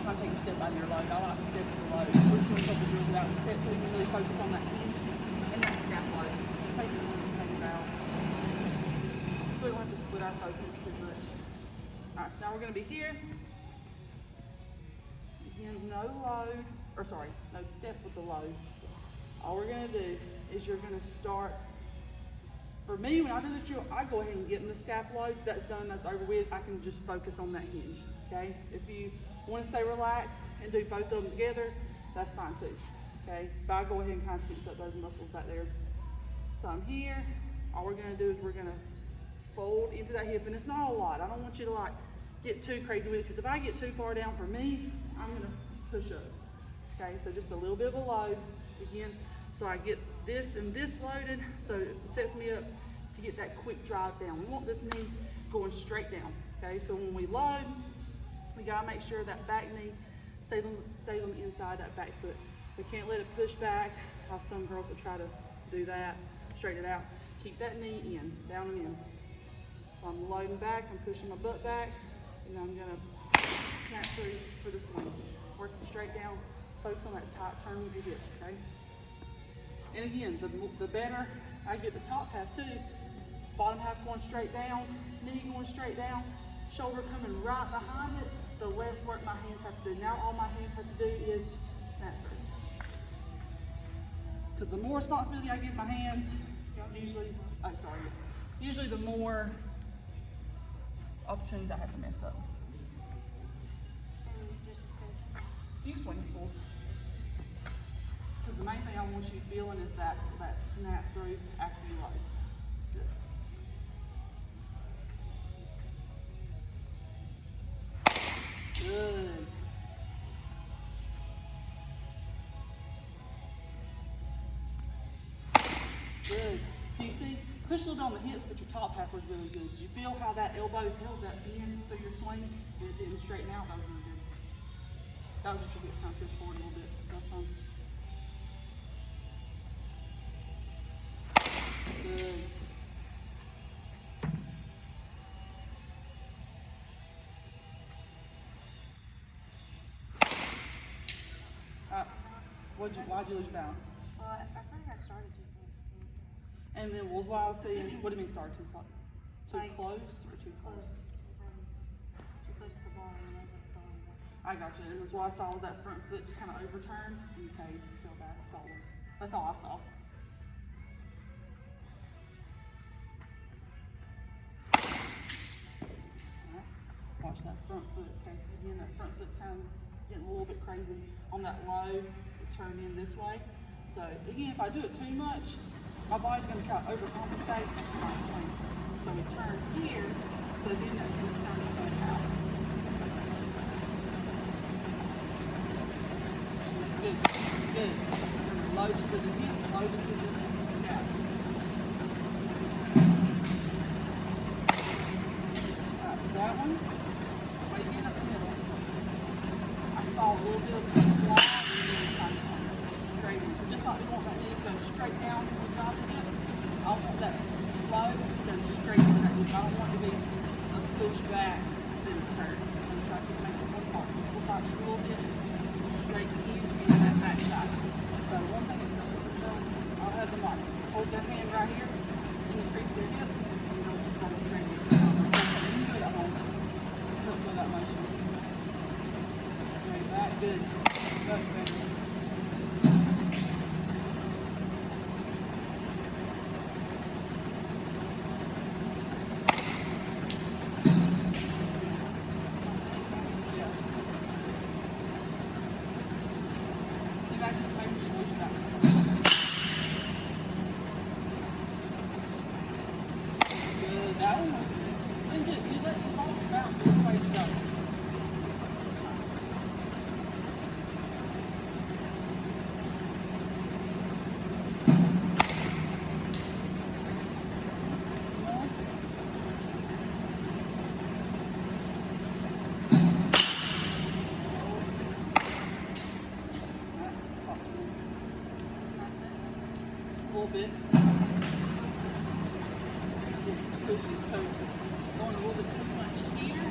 not trying to take a step out of your load. I like to step with the load. We're just going to couple drills without the step so we can really focus on that hinge and that snap load. Take it in, take it out. So we don't have to split our focus too much. Alright, so now we're going to be here. Again, no load, or sorry, no step with the load. All we're going to do is you're going to start. For me, when I do this drill, I go ahead and get in the scap loads. That's done, that's over with. I can just focus on that hinge, okay? If you want to stay relaxed and do both of them together, that's fine too, okay? But I go ahead and kind of tense up those muscles back there. So I'm here. All we're going to do is we're going to fold into that hip, and it's not a lot. I don't want you to like get too crazy with it, because if I get too far down for me, I'm going to push up, okay? So just a little bit of a load, again. So I get this and this loaded, so it sets me up to get that quick drive down. We want this knee going straight down, okay? So when we load, we gotta make sure that back knee stays on the inside of that back foot. We can't let it push back. I have some girls that try to do that, straighten it out. Keep that knee in, down and in. So I'm loading back, I'm pushing my butt back, and I'm gonna snap through for the swing. Working straight down, focus on that tight turn with your hips, okay? And again, the better I get the top half too, bottom half going straight down, knee going straight down, shoulder coming right behind it, the less work my hands have to do. Now all my hands have to do is snap through. Because the more responsibility I give my hands, usually the more opportunities I have to mess up. You can swing it full. Because the main thing I want you feeling is that snap through after you load. Good. Good. Good. Do you see? Push a little bit on the hips, but your top half was really good. Do you feel how that elbow held that bend through your swing? And it didn't straighten out. That was really good. That was just your hips kind of push forward a little bit. That's fine. Good. Why'd you lose your balance? I think I started too close. And then what I was saying, what do you mean start too close? Too Like, close or too close? Too close to the ball and I wasn't throwing it. I got you. And what I saw was that front foot just kind of overturned. Okay, feel that. That's all I saw. Watch that front foot, okay? Again, that front foot's kind of getting a little bit crazy on that low, it turned in this way. So again, if I do it too much, my body's gonna try to overcompensate my swing. So we turn here, so then that can kind of spin out. Good, good. Remember, load it with the hip, load it with the scap. Alright, that one. Right in up the middle. I saw a little bit of a slide and then kind of straight in. So just like we want that knee to go straight down to the top of the hips, I want that flow to go straight to that knee. I don't want it to be a push back then a turn. I'm going to try to make it one part. We'll talk just a little bit straight into that back side. So one thing is, I'll have them like hold their hand right here and increase their hip and they'll just go straight in. You can do it at home. Feel that motion. Straight back, good. Much better. That one was good. You let the ball bounce which way to go. A little bit. Pushing, so going a little bit too much here.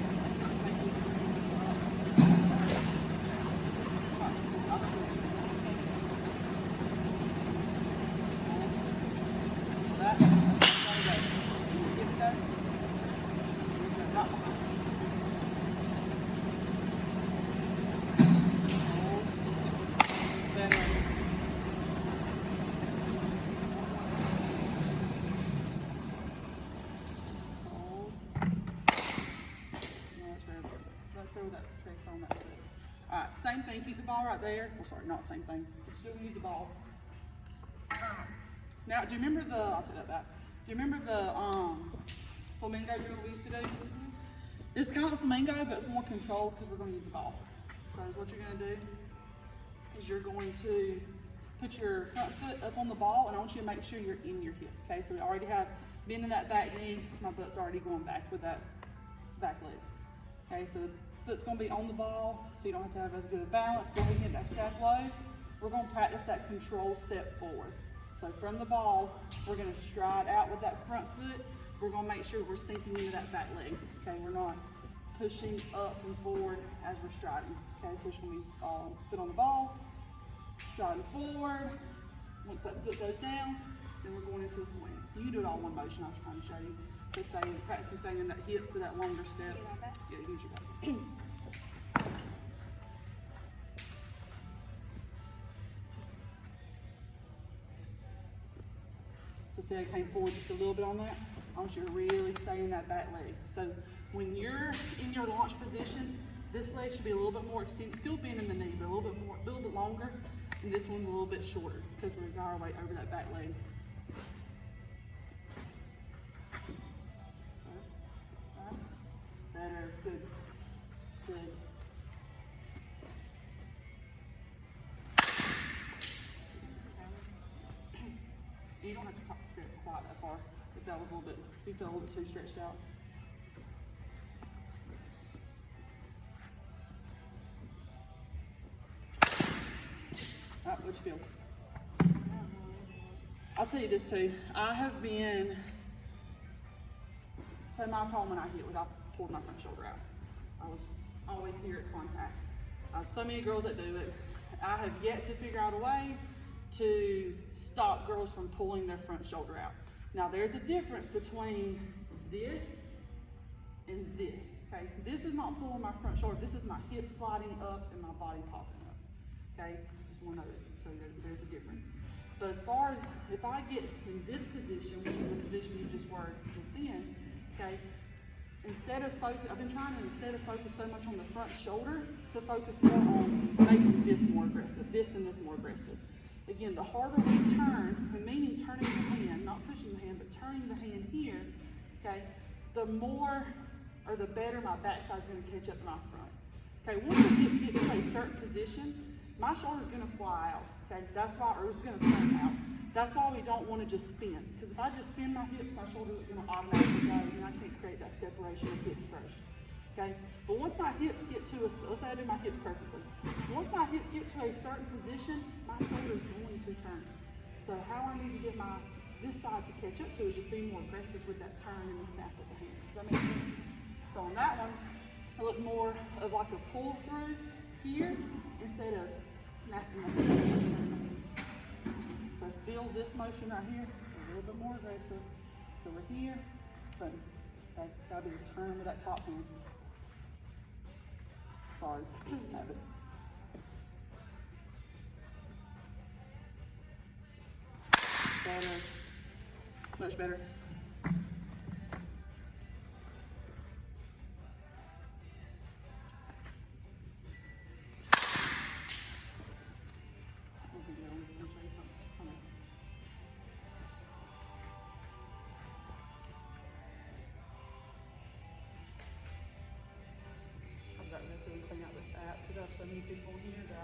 Alright, same thing, keep the ball right there. Well, sorry, not same thing. We're still gonna use the ball. Now, do you remember the, I'll take that back. Do you remember the flamingo drill we used to do? It's kind of flamingo, but it's more controlled because we're gonna use the ball. So what you're gonna do is you're going to put your front foot up on the ball, and I want you to make sure you're in your hip. Okay, so we already have bend in that back knee. My butt's already going back with that back leg. Okay, so the foot's gonna be on the ball, so you don't have to have as good a balance. Go ahead and get that step low. We're gonna practice that control step forward. So from the ball, we're gonna stride out with that front foot. We're gonna make sure we're sinking into that back leg. Okay, we're not pushing up and forward as we're striding. Okay, so it's gonna be foot on the ball, striding forward. Once that foot goes down, then we're going into a swing. You can do it all in one motion. I was trying to show you. So practicing staying in that hip for that longer step. You like that? Yeah, use your back. So see, I came forward just a little bit on that. I want you to really stay in that back leg. So when you're in your launch position, this leg should be a little bit more extended, still bending the knee, but a little bit longer, and this one's a little bit shorter because we're got our weight over that back leg. Better, good, good. You don't have to step quite that far if that was a little bit, if you feel a little bit too stretched out. Alright, what'd you feel? I'll tell you this too. I have been, so my problem when I hit was I pulled my front shoulder out. I was always here at contact. I have so many girls that do it. I have yet to figure out a way to stop girls from pulling their front shoulder out. Now there's a difference between this and this, okay? This is not pulling my front shoulder. This is my hip sliding up and my body popping up, okay? Just want to tell you there's a difference. But as far as if I get in this position, which is the position you just were just in, okay? I've been trying to, instead of focus so much on the front shoulder, to focus more on making this more aggressive, this and this more aggressive. Again, the harder we turn, meaning turning the hand, not pushing the hand, but turning the hand here, okay, the more or the better my backside's gonna catch up to my front. Okay, once the hips get to a certain position, my shoulder's gonna fly out, okay? That's why, or it's gonna turn out. That's why we don't wanna just spin. Because if I just spin my hips, my shoulders are gonna automatically go, and I can't create that separation of hips first, okay? But once my hips get to let's say I do my hips perfectly. Once my hips get to a certain position, my shoulder's going to turn. So how I need to get this side to catch up to is just being more aggressive with that turn and the snap of the hand. Does that make sense? So on that one, I look more of like a pull through here instead of snapping the hand. So feel this motion right here, a little bit more aggressive. So we're here, but that's gotta be a turn with that top hand. Sorry, have it. Better, much better. I've got to go through and clean out this app because I have so many people here that